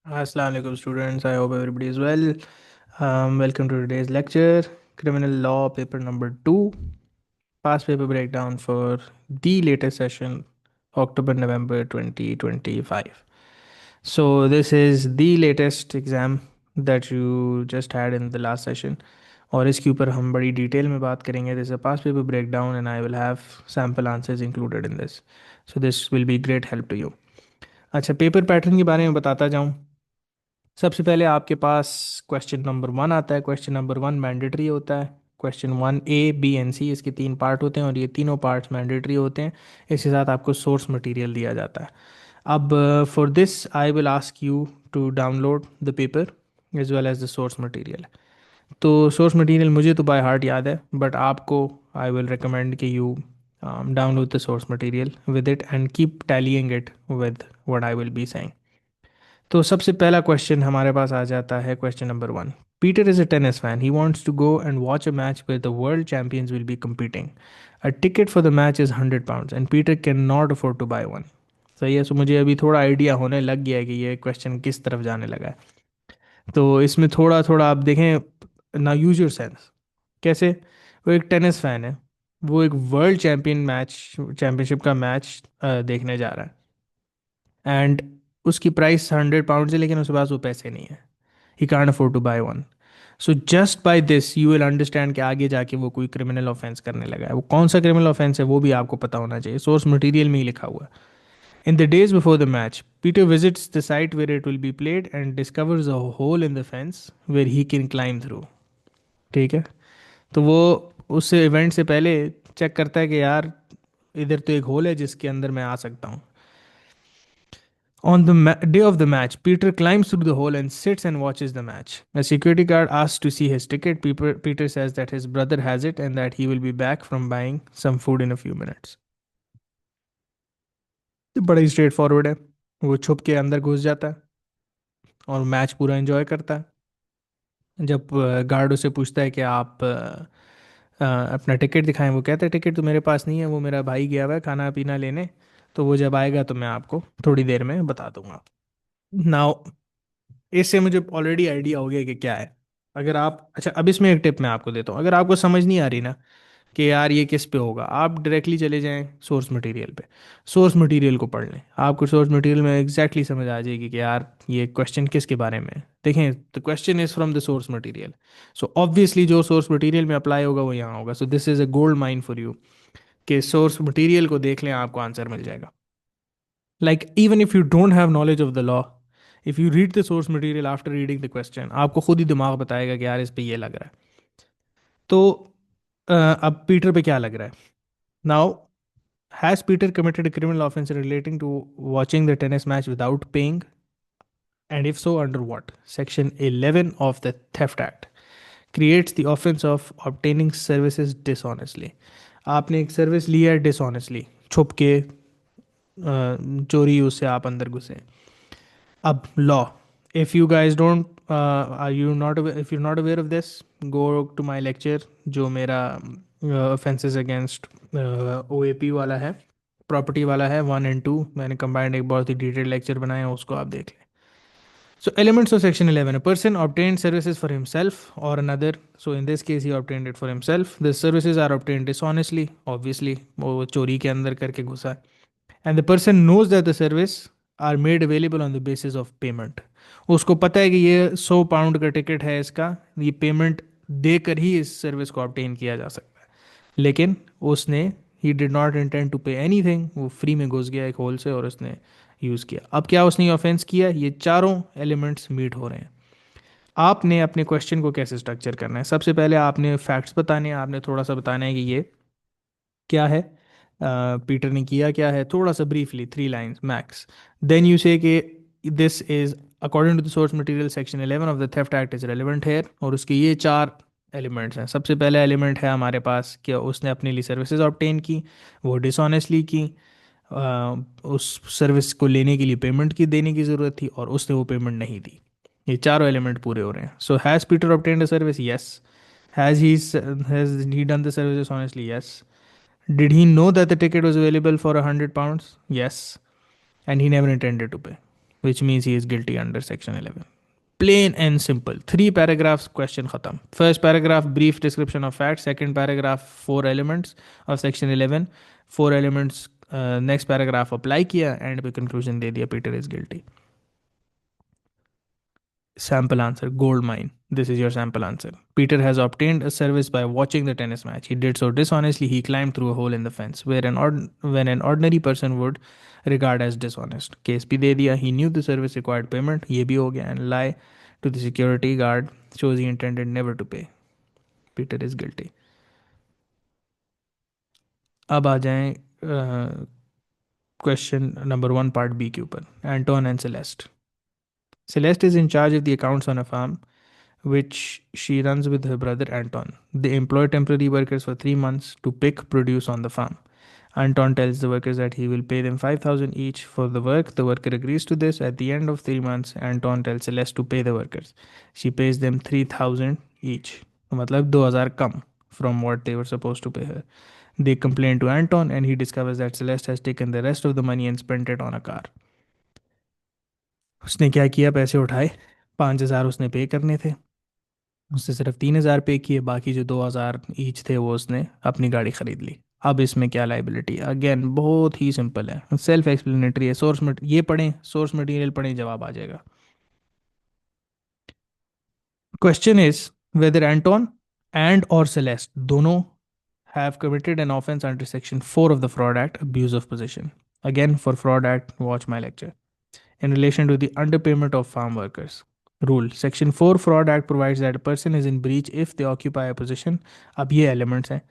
Assalamu alaikum students. I hope everybody is well. Welcome to today's lecture, Criminal Law paper number 2, past paper breakdown for the latest session, October-November 2025. So this is the latest exam that you just had in the last session. और इसके ऊपर हम बड़ी detail में बात करेंगे. This is a past paper breakdown and I will have sample answers included in this. So this will be great help to you. अच्छा, paper pattern के बारे में बताता जाऊँ. सबसे पहले आपके पास क्वेश्चन नंबर 1 आता है. क्वेश्चन नंबर 1 मैंडेटरी होता है. Question 1A, B and C इसके 3 पार्ट होते हैं और ये तीनों पार्ट्स मैंडेटरी होते हैं. इसके साथ आपको सोर्स मटेरियल दिया जाता है. अब for this I will ask you to download the paper as well as the source material. तो सोर्स मटेरियल मुझे तो बाय हार्ट याद है, बट आपको आई विल रिकमेंड कि you download the source material with it and keep telling it with what I will be saying. तो सबसे पहला क्वेश्चन हमारे पास आ जाता है. Question number 1. Peter is a tennis fan. He wants to go and watch a match where the world champions will be competing. A ticket for the match is £100 and Peter can not afford to buy one. सही है. सो मुझे अभी थोड़ा idea होने लग गया है कि ये क्वेश्चन किस तरफ जाने लगा है. तो इसमें थोड़ा थोड़ा आप देखें ना. Use your sense. कैसे? वो एक टेनिस फैन है. वो एक वर्ल्ड चैंपियनशिप का मैच देखने जा रहा है एंड उसकी प्राइस £100 है, लेकिन उसके पास वो पैसे नहीं है. He can't afford to buy one. So just by this you will understand कि आगे जाके वो कोई क्रिमिनल ऑफेंस करने लगा है. वो कौन सा क्रिमिनल ऑफेंस है वो भी आपको पता होना चाहिए. सोर्स मटेरियल में ही लिखा हुआ है. In the days before the match Peter visits the site where it will be played and discovers a hole in the fence where he can climb through. ठीक है. तो वो उस इवेंट से पहले चेक करता है कि यार इधर तो एक होल है जिसके अंदर मैं आ सकता हूँ. On the day of the match, Peter climbs through the hole and sits and watches the match. A security guard asks to see his ticket. Peter says that his brother has it and that he will be back from buying some food in a few minutes. तो बड़ा ही straight forward है. वो छुप के अंदर घुस जाता है और मैच पूरा एंजॉय करता है. जब गार्ड उसे पूछता है कि आप अपना टिकट दिखाएं, वो कहता है टिकट तो मेरे पास नहीं है, वो मेरा भाई गया हुआ है खाना पीना लेने. तो वो जब आएगा तो मैं आपको थोड़ी देर में बता दूंगा. नाउ इससे मुझे ऑलरेडी आइडिया हो गया कि क्या है. अगर आप अच्छा, अब इसमें एक टिप मैं आपको देता हूँ. अगर आपको समझ नहीं आ रही ना कि यार ये किस पे होगा, आप डायरेक्टली चले जाएं सोर्स मटेरियल पे. सोर्स मटेरियल को पढ़ लें. आपको सोर्स मटेरियल में एग्जैक्टली समझ आ जाएगी कि यार ये क्वेश्चन किसके बारे में है. देखें, the question is from the source material. So obviously जो सोर्स मटेरियल में अप्लाई होगा वो यहाँ होगा. So this is a gold mine for you कि सोर्स मटेरियल को देख लें, आपको आंसर मिल जाएगा. Like even if you don't have knowledge of the law, if you read the source material after reading the question, आपको खुद ही दिमाग बताएगा कि यार इस पे ये लग रहा है. तो अब पीटर पे क्या लग रहा है. Now, has Peter committed a criminal offense relating to watching the tennis match without paying, and if so, under what? Section 11 of the Theft Act creates the offense of obtaining services dishonestly. आपने एक service लिया है dishonestly, छुप के चोरी उससे आप अंदर घुसे. अब law, if you guys don't are you not if you not aware of this, go to my lecture जो मेरा ऑफेंसेस अगेंस्ट OAP वाला है, प्रॉपर्टी वाला है, 1 and 2. मैंने कंबाइंड एक बहुत ही डिटेल लेक्चर बनाया है, उसको आप देख लें. So elements of section 11: a person obtained services for himself or another. So in this case he obtained it for himself. The services are obtained dishonestly. Obviously वो चोरी के अंदर करके घुसा. And the person knows that the service are made available on the basis of payment. उसको पता है कि ये £100 का टिकट है, इसका ये पेमेंट देकर ही इस सर्विस को ऑब्टेन किया जा सकता है. लेकिन उसने he did not intend to pay anything. वो फ्री में घुस गया एक होल से और उसने यूज़ किया. अब क्या उसने ऑफेंस किया? ये चारों एलिमेंट्स मीट हो रहे हैं. आपने अपने क्वेश्चन को कैसे स्ट्रक्चर करना है? सबसे पहले आपने फैक्ट्स बताने हैं. आपने थोड़ा सा बताना है कि ये क्या है, पीटर ने किया क्या है, थोड़ा सा briefly 3 lines max. Then you say कि this is according to the source material section 11 of the theft act is relevant here. और उसके ये 4 एलिमेंट्स हैं. सबसे पहला एलिमेंट है हमारे पास कि उसने अपने लिए सर्विसेज ऑब्टेन की, वो डिसऑनेस्टली की. उस सर्विस को लेने के लिए पेमेंट की देने की ज़रूरत थी और उसने वो पेमेंट नहीं दी. ये चारों एलिमेंट पूरे हो रहे हैं. So has Peter obtained a service? Yes. Has he done the services honestly? Yes. Did he know that the ticket was available for £100? Yes. And he never intended to pay. which means he is guilty under section 11. Plain and simple. 3 paragraphs, question khatam. First paragraph, brief description of facts. Second paragraph, 4 elements of section 11. 4 elements, next paragraph apply किया and पे conclusion दे दिया Peter is guilty. Sample answer, gold mine. This is your sample answer. Peter has obtained a service by watching the tennis match. He did so dishonestly. He climbed through a hole in the fence, where when an ordinary person would regard as dishonest. Case भी दे दिया. He knew the service required payment. ये भी हो गया. And lie to the security guard shows he intended never to pay. Peter is guilty. अब आ जाएं question number 1 part B के ऊपर. Anton and Celeste. Celeste is in charge of the accounts on a farm which she runs with her brother Anton. They employ temporary workers for 3 months to pick produce on the farm. Anton tells the workers that he will pay them 5,000 each for the work. The worker agrees to this. At the end of 3 months, Anton tells Celeste to pay the workers. She pays them 3,000 each. मतलब 2,000 कम from what they were supposed to pay her. They complain to Anton and he discovers that Celeste has taken the rest of the money and spent it on a car. उसने क्या किया, पैसे उठाए, 5,000 उसने पे करने थे, उससे सिर्फ 3,000 पे किए, बाकी जो 2,000 ईच थे वो उसने अपनी गाड़ी खरीद ली. अब इसमें क्या लाइबिलिटी? अगेन बहुत ही सिंपल है, सेल्फ एक्सप्लेनेटरी है. ये पढ़ें, सोर्स मटेरियल पढ़ें, जवाब आ जाएगा. Question is whether Anton and और सेलेस्ट दोनों have committed an offense under section 4 of the fraud act, abuse of position. Again, for fraud act, watch my lecture. In relation to the underpayment of farm workers. Rule. Section 4 Fraud Act provides that a person is in breach if they occupy a position. अब ये elements हैं.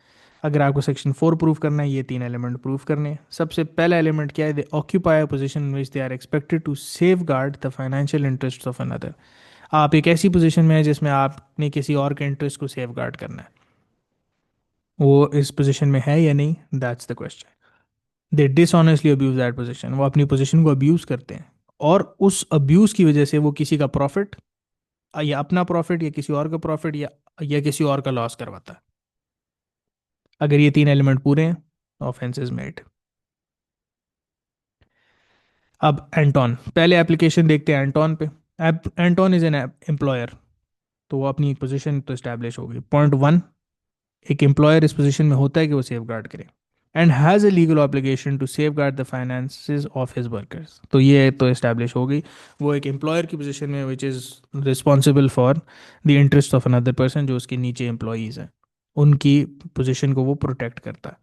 अगर आपको section 4 prove करना है, ये 3 element prove करने हैं. सबसे पहला एलिमेंट क्या है? They occupy a position in which they are expected to safeguard the financial interest of another. आप एक ऐसी पोजीशन में है जिसमें आपने किसी और के इंटरेस्ट को सेव गार्ड करना है. वो इस पोजीशन में है या नहीं, that's the question. They dishonestly abuse that position. वो अपनी पोजीशन को अब्यूज करते हैं और उस अब्यूज की वजह से वो किसी का प्रॉफिट, या अपना प्रॉफिट या किसी और का प्रॉफिट या किसी और का लॉस करवाता है. अगर ये 3 एलिमेंट पूरे हैं, ऑफेंस इज मेड. अब एंटोन, पहले एप्लीकेशन देखते हैं एंटोन पे. एंटोन इज एन एम्प्लॉयर, तो वो अपनी एक पोजीशन तो इस्टेब्लिश होगी. पॉइंट 1, एक एम्प्लॉयर इस पोजीशन में होता है कि वो सेफ गार्ड करे and has a legal obligation to safeguard the finances of his workers. तो ये तो इस्टेब्लिश हो गई, वो एक एम्प्लॉयर की पोजीशन में which is responsible for the interest of another person, जो उसके नीचे एम्प्लॉयज़ हैं, उनकी पोजीशन को वो प्रोटेक्ट करता है.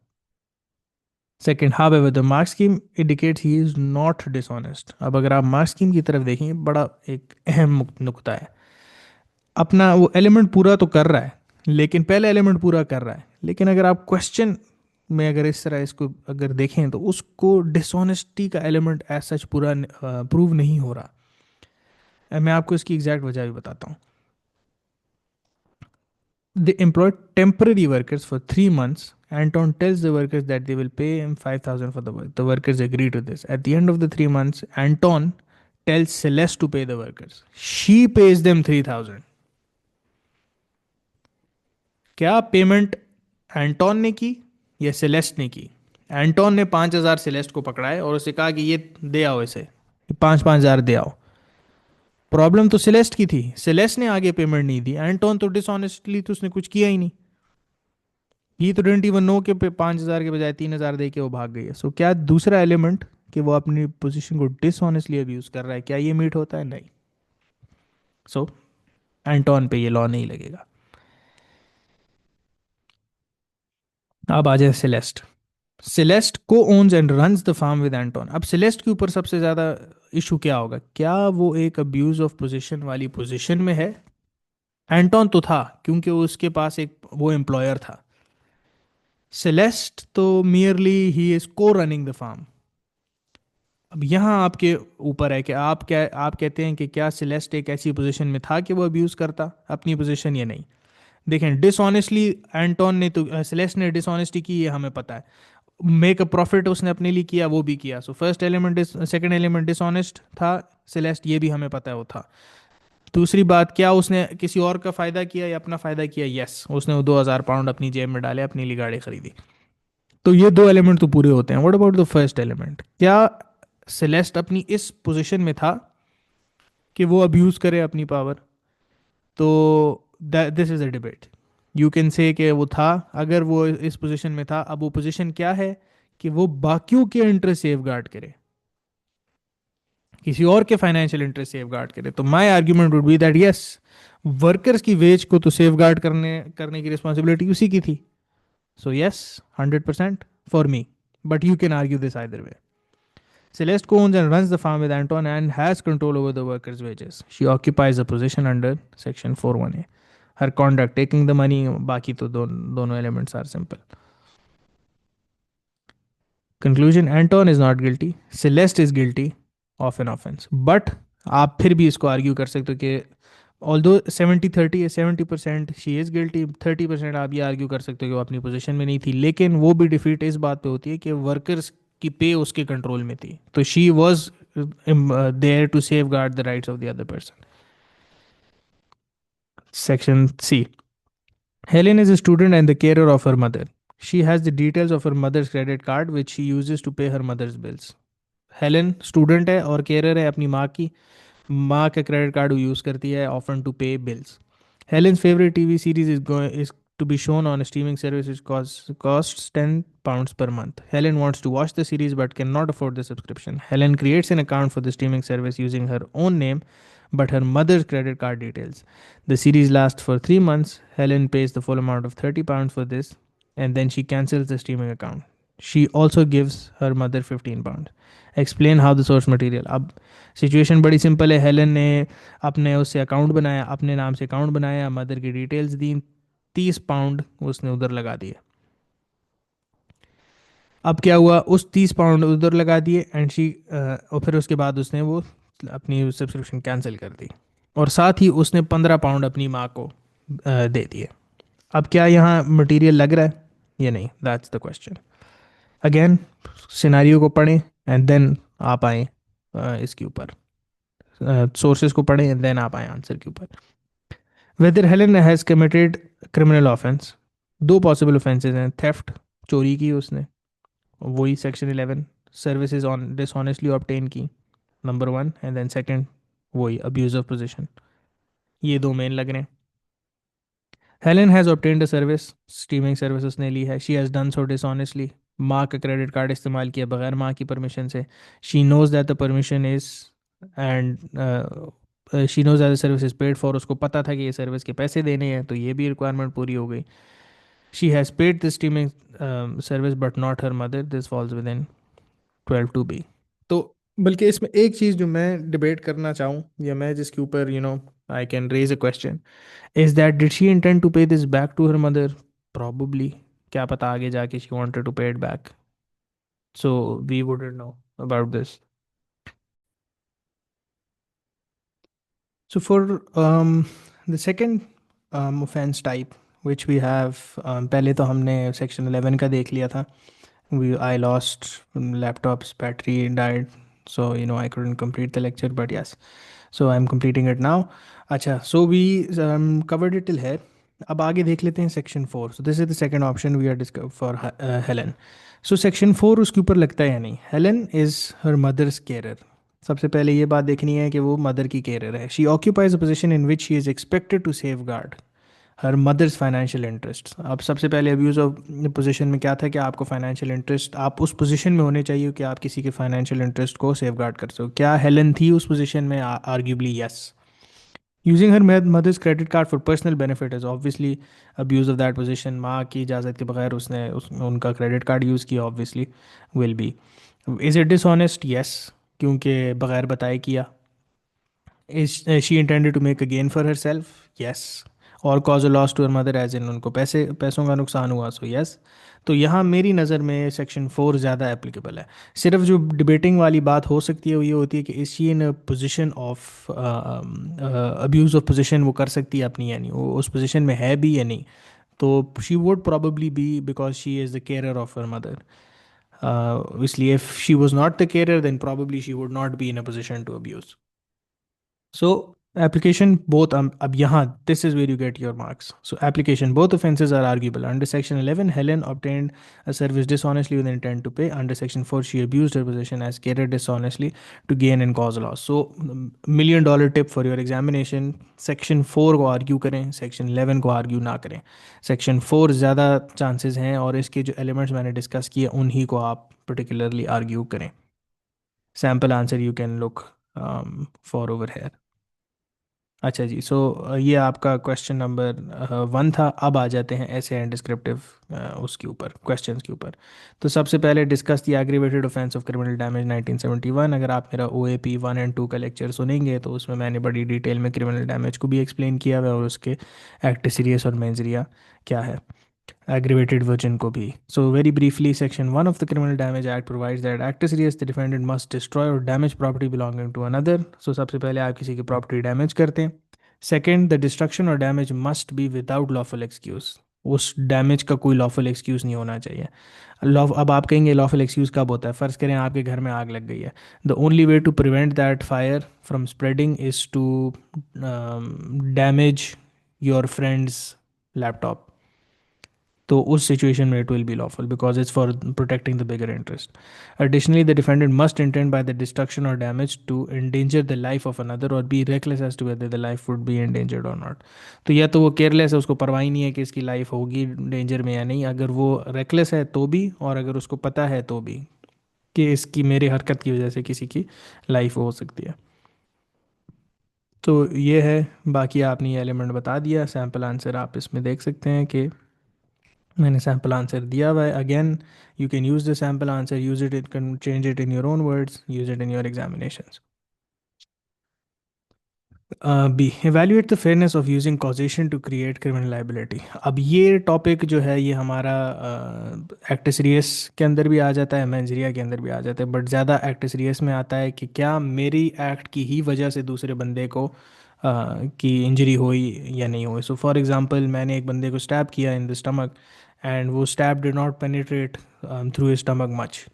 Second, however the mark scheme indicates he is not dishonest. अब अगर आप मार्क स्कीम की तरफ देखेंगे, बड़ा एक अहम नुकता है. अपना वो एलिमेंट पूरा तो कर रहा है, लेकिन पहला एलिमेंट पूरा कर रहा है, लेकिन अगर आप क्वेश्चन में अगर इस तरह इसको अगर देखें तो उसको डिसऑनेस्टी का एलिमेंट एज सच पूरा प्रूव नहीं हो रहा. मैं आपको इसकी एग्जैक्ट वजह भी बताता हूँ. They employed temporary workers for 3 months. Anton tells the workers that they will pay him 5,000 for the work. The workers agree to this. At the end of the 3 months, Anton tells Celeste to pay the workers. She pays them 3,000. क्या payment Anton ने की या Celeste ने की? Anton ने 5,000 Celeste को पकड़ाए और उसे कहा कि ये दे आओ, इसे 5,000 दे आओ. प्रॉब्लम तो सेलेस्ट की थी, सेलेस्ट ने आगे पेमेंट नहीं दी. एंटोन तो डिसऑनेस्टली तो उसने कुछ किया ही नहीं. ही तो डेंट इवन नो के 5,000 के बजाय 3,000 दे के वो भाग गई है. सो क्या दूसरा एलिमेंट कि वो अपनी पोजीशन को डिसऑनेस्टली अब्यूज कर रहा है, क्या ये मीट होता है? नहीं. सो एंटोन पे ये लॉ नहीं लगेगा. अब आ जाए Celeste. Celeste co-owns and runs the farm with Anton. अब सेलेस्ट के ऊपर सबसे ज़्यादा इशू क्या होगा? क्या वो एक अब्यूज ऑफ पोजीशन वाली पोजीशन में है? एंटोन तो था, क्योंकि उसके पास एक वो एम्प्लॉयर था. सेलेस्ट तो मियरली ही इज को रनिंग द फार्म. अब यहाँ आपके ऊपर है कि आप कहते हैं कि क्या सेलेस्ट एक ऐसी पोजीशन में था कि वो अब्यूज करता अपनी पोजीशन या नहीं. देखें, डिसऑनेस्टली एंटोन ने तो, सेलेस्ट ने डिसऑनेस्टी की, ये हमें पता है. मेक अ प्रॉफिट उसने अपने लिए किया, वो भी किया. So first element, second element dishonest था सेलेस्ट, ये भी हमें पता है वो था. दूसरी बात, क्या उसने किसी और का फायदा किया या अपना फायदा किया? यस, उसने वो 2,000 पाउंड अपनी जेब में डाले, अपनी लिए गाड़ी खरीदी. तो ये 2 एलिमेंट तो पूरे होते हैं. What about the first element? क्या सेलेस्ट अपनी इस पोजीशन में था कि वो अब्यूज़ करे अपनी पावर, तो this is a debate. You can say कि वो था, अगर वो इस पोजीशन में था, अब वो पोजीशन क्या है कि वो बाकियों के इंटरेस्ट सेफ गार्ड करे, किसी और के फाइनेंशियल इंटरेस्ट सेफ गार्ड करे। तो my argument would be that yes, workers की वेज को तो सेफ गार्ड करने करने की रिस्पॉन्सिबिलिटी उसी की थी। So yes, 100% for me, but you can argue this either way. Celeste owns and runs the farm with Anton and has control over the workers' wages. She occupies a position under Section 41A. Her conduct, taking the money, बाकी तो दोनों elements are simple. Conclusion: Anton is not guilty. Celeste is guilty of an offense. But आप फिर भी इसको argue कर सकते हो कि ऑल्दो 70-30 है, 70% शी इज़ गिल्टी, 30% आप ये आर्ग्यू कर सकते हो कि वो अपनी पोजीशन में नहीं थी, लेकिन वो भी डिफीट इस बात पे होती है कि वर्कर्स की पे उसके कंट्रोल में थी, तो she was there to safeguard the rights of the other person. Section C, Helen is a student and the carer of her mother. She has the details of her mother's credit card which she uses to pay her mother's bills. Helen student है और carer है अपनी माँ की, माँ का credit card वो use करती है often to pay bills. Helen's favourite TV series is to be shown on a streaming service which costs £10 per month. Helen wants to watch the series but cannot afford the subscription. Helen creates an account for the streaming service using her own name but her mother's credit card details. The series lasts for 3 months. Helen pays the full amount of £30 for this and then she cancels the streaming account. She also gives her mother £15. Explain how the source material. अब situation बड़ी simple है, Helen ने अपने उससे account बनाया, अपने नाम से अकाउंट बनाया, मदर की डिटेल्स दी, £30 उसने उधर लगा दिए। अब क्या हुआ, उस £30 उधर लगा दिए एंड शी, और फिर उसके बाद उसने वो अपनी सब्सक्रिप्शन कैंसिल कर दी और साथ ही उसने £15 अपनी माँ को दे दिए। अब क्या यहाँ मटेरियल लग रहा है या नहीं, that's the question. Again scenario को पढ़ें एंड देन आप आए इसके ऊपर, सोर्सेज को पढ़ें एंड देन आप आए आंसर के ऊपर। Whether Helen has committed criminal offence, दो पॉसिबल ऑफेंसेज हैं, थेफ्ट, चोरी की उसने, वही section 11, services on dishonestly obtain की, नंबर 1, एंड देन सेकंड वही अब्यूज ऑफ पोजीशन, ये दो मेन लग रहे हैं। Helen has obtained a service, streaming service उसने ली है, she has done so dishonestly, माँ का क्रेडिट कार्ड इस्तेमाल किया बगैर माँ की परमिशन से, she knows that the permission is and she knows that the service is paid for, उसको पता था कि ये सर्विस के पैसे देने हैं, तो ये भी रिक्वायरमेंट पूरी हो गई। She has paid the streaming service but not her mother, this falls within 12(2)(b। तो बल्कि इसमें एक चीज़ जो मैं डिबेट करना चाहूँ या मैं जिसके ऊपर I can raise a question is that did she intend to pay this back to her mother, probably, क्या पता आगे जाके she wanted to pay it back, so we wouldn't know about this. So for the second offense type which we have, पहले तो हमने section 11 का देख लिया था, we I lost laptop's battery died, so I couldn't complete the lecture, but yes, so I'm completing it now. अच्छा, so we covered it till here. अब आगे देख लेते हैं section 4। so this is the second option we are discuss for Helen. So section 4 उसके ऊपर लगता है या नहीं। Helen is her mother's care. सबसे पहले ये बात देखनी है कि वो मदर की केयर है। She occupies a position in which she is expected to safeguard her mother's financial interest. अब सबसे पहले अब्यूज़ ऑफ पोजीशन में क्या था कि आपको फाइनेंशियल इंटरेस्ट, आप उस पोजीशन में होने चाहिए कि आप किसी के फाइनेंशियल इंटरेस्ट को सेव गार्ड कर सको। क्या हेलन थी उस पोजीशन में? Arguably yes. Using her mother's credit card for personal benefit is obviously abuse of that position. माँ की इजाज़त के बगैर उसने उनका क्रेडिट कार्ड यूज़ किया, obviously will be. Is it dishonest? Yes, क्योंकि बगैर बताए किया। She intended to make a gain for herself? Yes. और cause a loss to her mother as in उनको पैसों का नुकसान हुआ, सो यस। तो यहाँ मेरी नज़र में सेक्शन 4 ज़्यादा एप्लीकेबल है। सिर्फ जो डिबेटिंग वाली बात हो सकती है वो ये होती है कि is she in a position of abuse of position, वो कर सकती है अपनी, यानी वो उस पोजिशन में है भी या नहीं। तो she would probably be because she is the care of her mother. इसलिए if she was not the care then probably she would not be in a position to abuse. So Application both अब यहाँ this is where you get your marks. So application both offenses are arguable. Under section 11, Helen obtained a service dishonestly with intent to pay. Under section 4, she abused her position as caterer dishonestly to gain and cause loss. So $1 million tip for your examination. Section 4 को argue करें, section 11 को argue ना करें. section 4 ज़्यादा chances हैं और इसके जो elements मैंने discuss किए उन्हीं को आप particularly argue करें. Sample answer you can look for over here. अच्छा जी, सो ये आपका क्वेश्चन नंबर 1 था. अब आ जाते हैं ऐसे एंड डिस्क्रिप्टिव उसके ऊपर, क्वेश्चंस के ऊपर. तो सबसे पहले discuss the aggravated offence of criminal damage 1971. अगर आप मेरा OAP 1 एंड 2 का लेक्चर सुनेंगे तो उसमें मैंने बड़ी डिटेल में क्रिमिनल डैमेज को भी एक्सप्लेन किया हुआ है और उसके एक्ट सीरियस और मेंजरिया क्या है, aggravated version को भी. So very briefly, section 1 of the Criminal Damage Act provides that act serious the defendant must destroy or damage property belonging to another. So सबसे पहले आप किसी की property damage करते हैं. Second, the destruction or damage must be without lawful excuse. उस damage का कोई लॉफुल एक्सक्यूज नहीं होना चाहिए. लॉ अब आप कहेंगे लॉफुल एक्सक्यूज कब होता है? फ़र्ज़ करें आपके घर में आग लग गई है. The only way to prevent that fire from spreading is to damage your friend's laptop. तो उस सिचुएशन में it will be lawful because it's for protecting the bigger interest. Additionally the defendant must intend by the destruction or damage to endanger the life of another or be reckless as to whether the life would be endangered or not. तो या तो वो careless है, उसको परवाह ही नहीं है कि इसकी लाइफ होगी डेंजर में या नहीं. अगर वो रेकलेस है तो भी, और अगर उसको पता है तो भी कि इसकी मेरी हरकत की वजह से किसी की लाइफ हो सकती है. तो ये है. बाकी आपने ये एलिमेंट बता दिया. सैम्पल आंसर आप इसमें देख सकते हैं कि मैंने सैम्पल आंसर दिया हुआ है. Again you can use the sample answer, use it, it can change it in your own words, use it in your examinations. B, evaluate the fairness of using causation to create criminal liability. अब ये topic जो है ये हमारा act serious के अंदर भी आ जाता है, मैंजरिया के अंदर भी आ जाता है, बट ज़्यादा एक्ट सीरियस में आता है कि क्या मेरी एक्ट की ही वजह से दूसरे बंदे को की इंजरी हुई या नहीं हुई. सो फॉर एग्जांपल, मैंने एक बंदे को स्टैब किया इन द स्टमक एंड वो stab did not penetrate through his stomach much.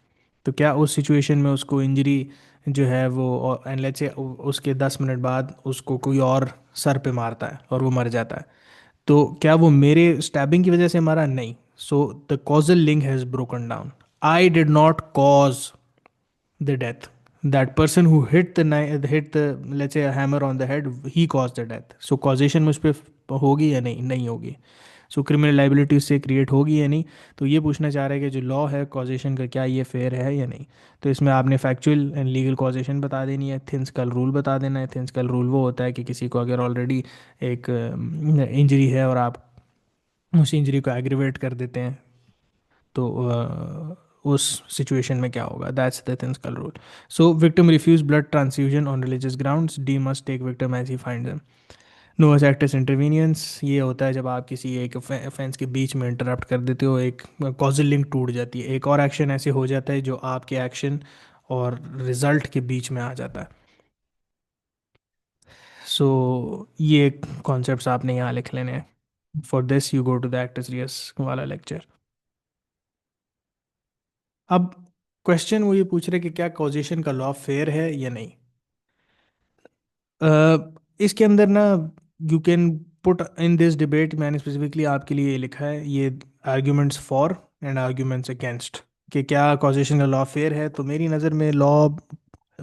तो क्या उस सिचुएशन में उसको इंजरी जो है वो, एंड लेट्स से उसके 10 मिनट बाद उसको कोई और सर पे मारता है और वो मर जाता है, तो क्या वो मेरे स्टैबिंग की वजह से मरा? नहीं. So the causal link has broken down. I did not cause the death. That person who hit the let's say a hammer on the head, he caused the death. So causation मुझ पे होगी या नहीं? नहीं होगी. सो criminal liability उससे create होगी या नहीं? तो ये पूछना चाह रहे हैं कि जो लॉ है कॉजेशन का, क्या ये फेयर है या नहीं. तो इसमें आपने फैक्चुअल एंड लीगल कॉजेशन बता देनी है, थिन स्कल रूल बता देना है. थिन स्कल रूल वो होता है कि किसी को अगर ऑलरेडी एक इंजरी है और आप उस इंजरी को एग्रीवेट कर देते हैं तो उस सिचुएशन में क्या होगा. That's the thin skull rule. So victim refuse blood transfusion on religious grounds, D must take victim as he find them. Novus actus interveniens, ये होता है जब आप किसी एक ऑफेंस के बीच में इंटरप्ट कर देते हो, एक कॉजल लिंक टूट जाती है, एक और एक्शन ऐसे हो जाता है जो आपके एक्शन और रिजल्ट के बीच में आ जाता है. सो ये कॉन्सेप्ट्स आपने यहाँ लिख लेने हैं. For this you go to the actus reus वाला लेक्चर. अब क्वेश्चन वो ये पूछ रहे कि क्या कॉजेशन का लॉ फेयर है या नहीं. इसके अंदर ना, you can put in this debate, मैंने स्पेसिफिकली आपके लिए ये लिखा है, ये arguments for and arguments against, कि क्या कॉजेशन का लॉ फेयर है. तो मेरी नज़र में law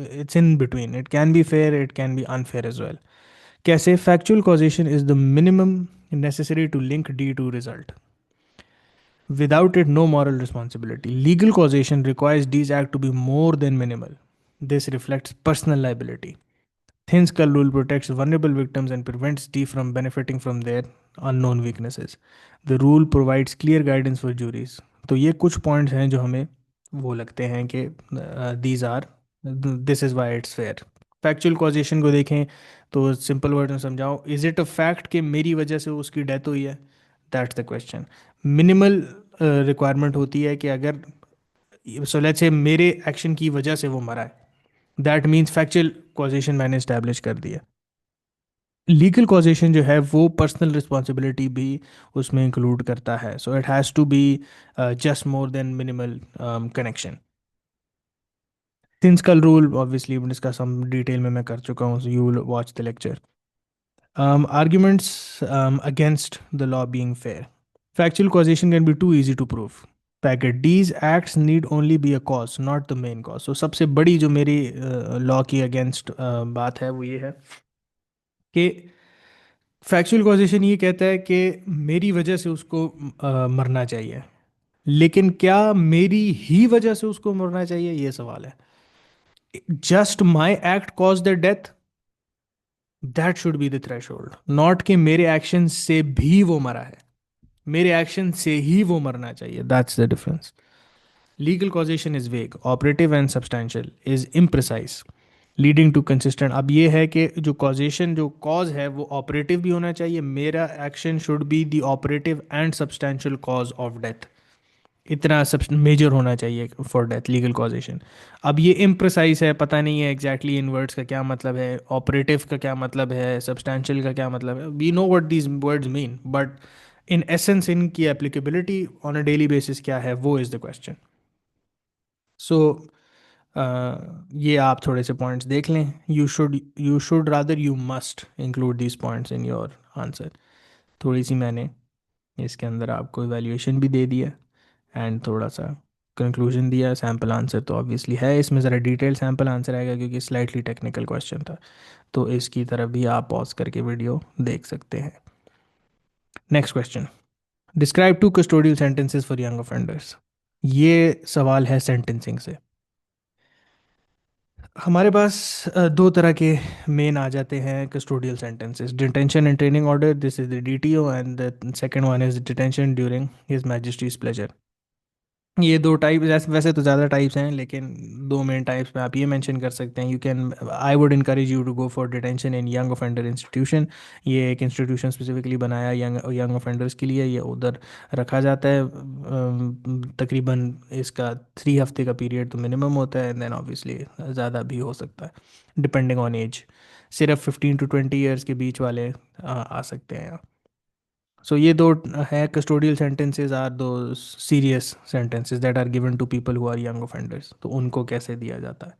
it's in between. It can be fair, it can be unfair as well. कैसे? Factual causation is the minimum necessary to link D to result. Without it, no moral responsibility. Legal causation requires D's act to be more than minimal. This reflects personal liability. Thin skull rule protects vulnerable victims and prevents D from benefiting from their unknown weaknesses. The rule provides clear guidance for juries. तो ये कुछ points हैं जो हमें वो लगते हैं कि these are, this is why it's fair. Factual causation को देखें तो सिंपल वर्ड में समझाओ, इज इट अ फैक्ट कि मेरी वजह से उसकी डेथ हुई है? That's the question. Minimal requirement होती है कि अगर, सो लेट्स से मेरे एक्शन की वजह से वो मरा है, दैट मीन्स फैक्चुअल कॉजेशन मैंने इस्टेब्लिश कर दिया. लीगल कॉजेशन जो है वो पर्सनल रिस्पॉन्सिबिलिटी भी उसमें इंक्लूड करता है. So it has to be just more than minimal connection. Thin skull rule obviously discuss हम डिटेल में मैं कर चुका हूँ, you will watch the lecture. Arguments against the law being fair. Factual causation can be too easy to prove. Packet. These acts need only be a cause, not the main cause. So सबसे बड़ी जो मेरी law की against बात है वो ये है कि फैक्चुअल कॉजेशन ये कहता है कि मेरी वजह से उसको मरना चाहिए, लेकिन क्या मेरी ही वजह से उसको मरना चाहिए, ये सवाल है. Just my act cause the death, that should be the threshold, not कि मेरे एक्शन से भी वो मरा है, मेरे एक्शन से ही वो मरना चाहिए. That's the difference. Legal causation is vague, operative and substantial is imprecise, leading to consistent. अब ये है कि जो कॉजेशन, जो कॉज है वो ऑपरेटिव भी होना चाहिए, मेरा action should be the operative and substantial cause of death, इतना सब मेजर होना चाहिए फॉर डेथ, लीगल कॉजेशन. अब ये इम्प्रिसाइज है, पता नहीं है एग्जैक्टली इन वर्ड्स का क्या मतलब है, ऑपरेटिव का क्या मतलब है, सब्सटैंशियल का क्या मतलब है. We know what these words mean, but in essence इनकी applicability on a daily basis क्या है, वो इज़ द क्वेश्चन. सो ये आप थोड़े से पॉइंट्स देख लें. You should rather you must include these points in your answer. थोड़ी सी मैंने इसके अंदर आपको इवैल्यूएशन भी दे दिया एंड थोड़ा सा कंक्लूजन दिया. सैम्पल आंसर तो ऑब्वियसली है, इसमें ज़रा डिटेल सैम्पल आंसर आएगा क्योंकि स्लाइटली टेक्निकल क्वेश्चन था, तो इसकी तरफ भी आप पॉज करके वीडियो देख सकते हैं. Next question. Describe two custodial sentences for young offenders. ये सवाल है सेंटेंसिंग से. हमारे पास दो तरह के मेन आ जाते हैं custodial sentences. Detention and training order, this is the DTO, and the second one is detention during his Majesty's pleasure. ये दो टाइप, वैसे तो ज़्यादा टाइप्स हैं, लेकिन दो मेन टाइप्स में आप ये मेंशन कर सकते हैं. You can, I would encourage you to go for detention in young offender institution. ये एक इंस्टीट्यूशन स्पेसिफिकली बनाया यंग यंग ऑफेंडर्स के लिए. ये उधर रखा जाता है. तकरीबन इसका 3 हफ्ते का पीरियड तो मिनिमम होता है, देन ऑब्वियसली ज़्यादा भी हो सकता है डिपेंडिंग ऑन एज. सिर्फ 15 to 20 ईयर्स के बीच वाले आ सकते हैं. सो ये दो है custodial sentences are two serious sentences that are given to people who are young offenders. तो उनको कैसे दिया जाता है?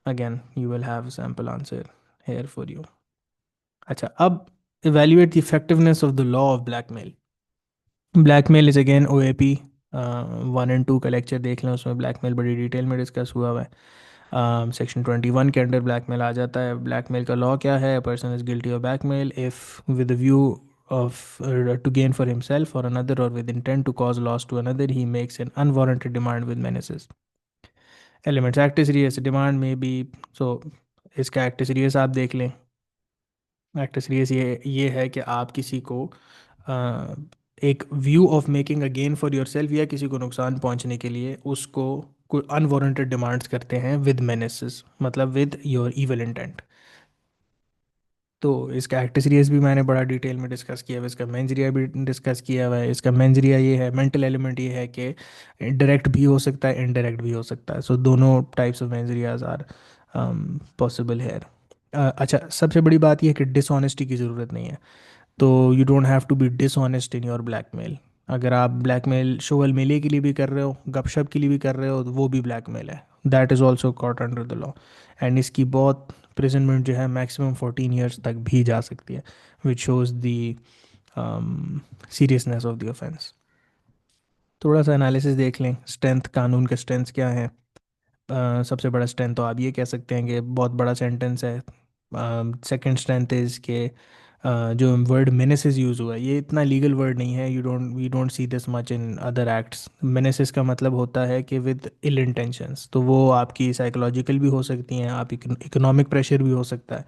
Again you will have sample answer here for you. अच्छा, अब evaluate the effectiveness of the law of blackmail. Blackmail is again O A P 1 and 2 का lecture देख लें, उसमें ब्लैकमेल बड़ी डिटेल में डिस्कस हुआ हुआ है. सेक्शन 21 के अंडर ब्लैकमेल आ जाता है. ब्लैकमेल का लॉ क्या है? Person is guilty of blackmail if with view of to gain for himself or another or with intent to cause loss to another he makes an unwarranted demand with menaces. Elements. Act is serious, demand may be. So इसका act is serious आप देख लें. act is serious ये है कि आप किसी को एक view of making a gain for your self या किसी को नुकसान पहुंचने के लिए उसको कोई अनवारंटेड डिमांड्स करते हैं विद मेनेसेस, मतलब विद योर इविल इंटेंट. तो इसका एक्ट सीरीज भी मैंने बड़ा डिटेल में डिस्कस किया हुआ है, इसका मेंजरिया भी डिस्कस किया हुआ है. इसका मेंजरिया ये है, मेंटल एलिमेंट ये है कि डायरेक्ट भी हो सकता है, इनडायरेक्ट भी हो सकता है. सो दोनों टाइप्स ऑफ मेंजरियाज आर पॉसिबल है. अच्छा, सबसे बड़ी बात यह है कि डिसऑनेस्टी की ज़रूरत नहीं है. तो you don't have to be dishonest in your blackmail. अगर आप ब्लैकमेल शोअल मेले के लिए भी कर रहे हो, गपशप के लिए भी कर रहे हो, तो वो भी ब्लैकमेल है. That is also caught under the law. And इसकी बहुत प्रिजनमेंट जो है मैक्सिमम 14 ईयर्स तक भी जा सकती है, which shows the seriousness of the offence. थोड़ा सा एनालिसिस देख लें. स्ट्रेंथ, कानून का स्ट्रेंथ क्या है? सबसे बड़ा स्ट्रेंथ तो आप ये कह सकते हैं कि बहुत बड़ा सेंटेंस है. सेकंड स्ट्रेंथ इज़ के जो वर्ड मेनेसिस यूज़ हुआ है ये इतना लीगल वर्ड नहीं है. We don't see this much in other acts. मेनेसिस का मतलब होता है कि विद इल इंटेंशंस, तो वो आपकी साइकोलॉजिकल भी हो सकती हैं, आप इकोनॉमिक प्रेशर भी हो सकता है.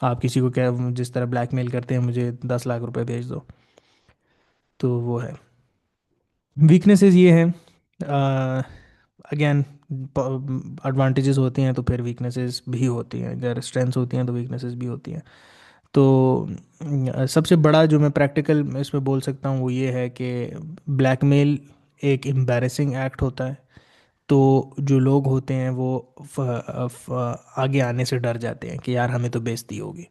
आप किसी को क्या, जिस तरह ब्लैकमेल करते हैं, मुझे 10 लाख रुपए भेज दो, तो वो है. वीकनेसेस ये हैं, अगेन एडवांटेजेस होती हैं तो फिर वीकनेसेस भी होती हैं, अगर स्ट्रेंथ्स होती हैं तो वीकनेसेस भी होती हैं. तो सबसे बड़ा जो मैं प्रैक्टिकल इसमें बोल सकता हूँ वो ये है कि ब्लैकमेल एक एम्बैरेसिंग एक्ट होता है. तो जो लोग होते हैं वो आगे आने से डर जाते हैं कि यार हमें तो बेइज्जती होगी.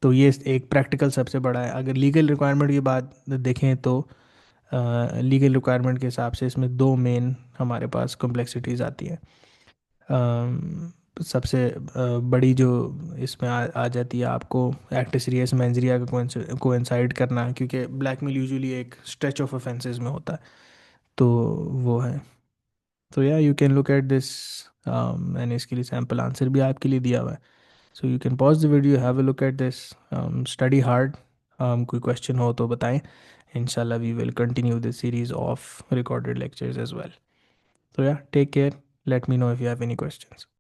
तो ये एक प्रैक्टिकल सबसे बड़ा है. अगर लीगल रिक्वायरमेंट की बात देखें तो लीगल रिक्वायरमेंट के हिसाब से इसमें दो मेन हमारे पास कॉम्प्लेक्सिटीज़ आती हैं. सबसे बड़ी जो इसमें आ जाती है आपको एक्ट सीरियस मेंजरिया का कोइंसाइड करना, क्योंकि ब्लैकमेल यूजुअली एक स्ट्रेच ऑफ ऑफेंसेस में होता है। तो वो है। तो या you can look at this. मैंने इसके लिए सैम्पल आंसर भी आपके लिए दिया हुआ है। So you can pause the video, have a look at this, study hard. कोई क्वेश्चन हो तो बताएं। इंशाल्लाह we will continue this series of recorded lectures as well. So yeah, take care. Let me know if you have any questions.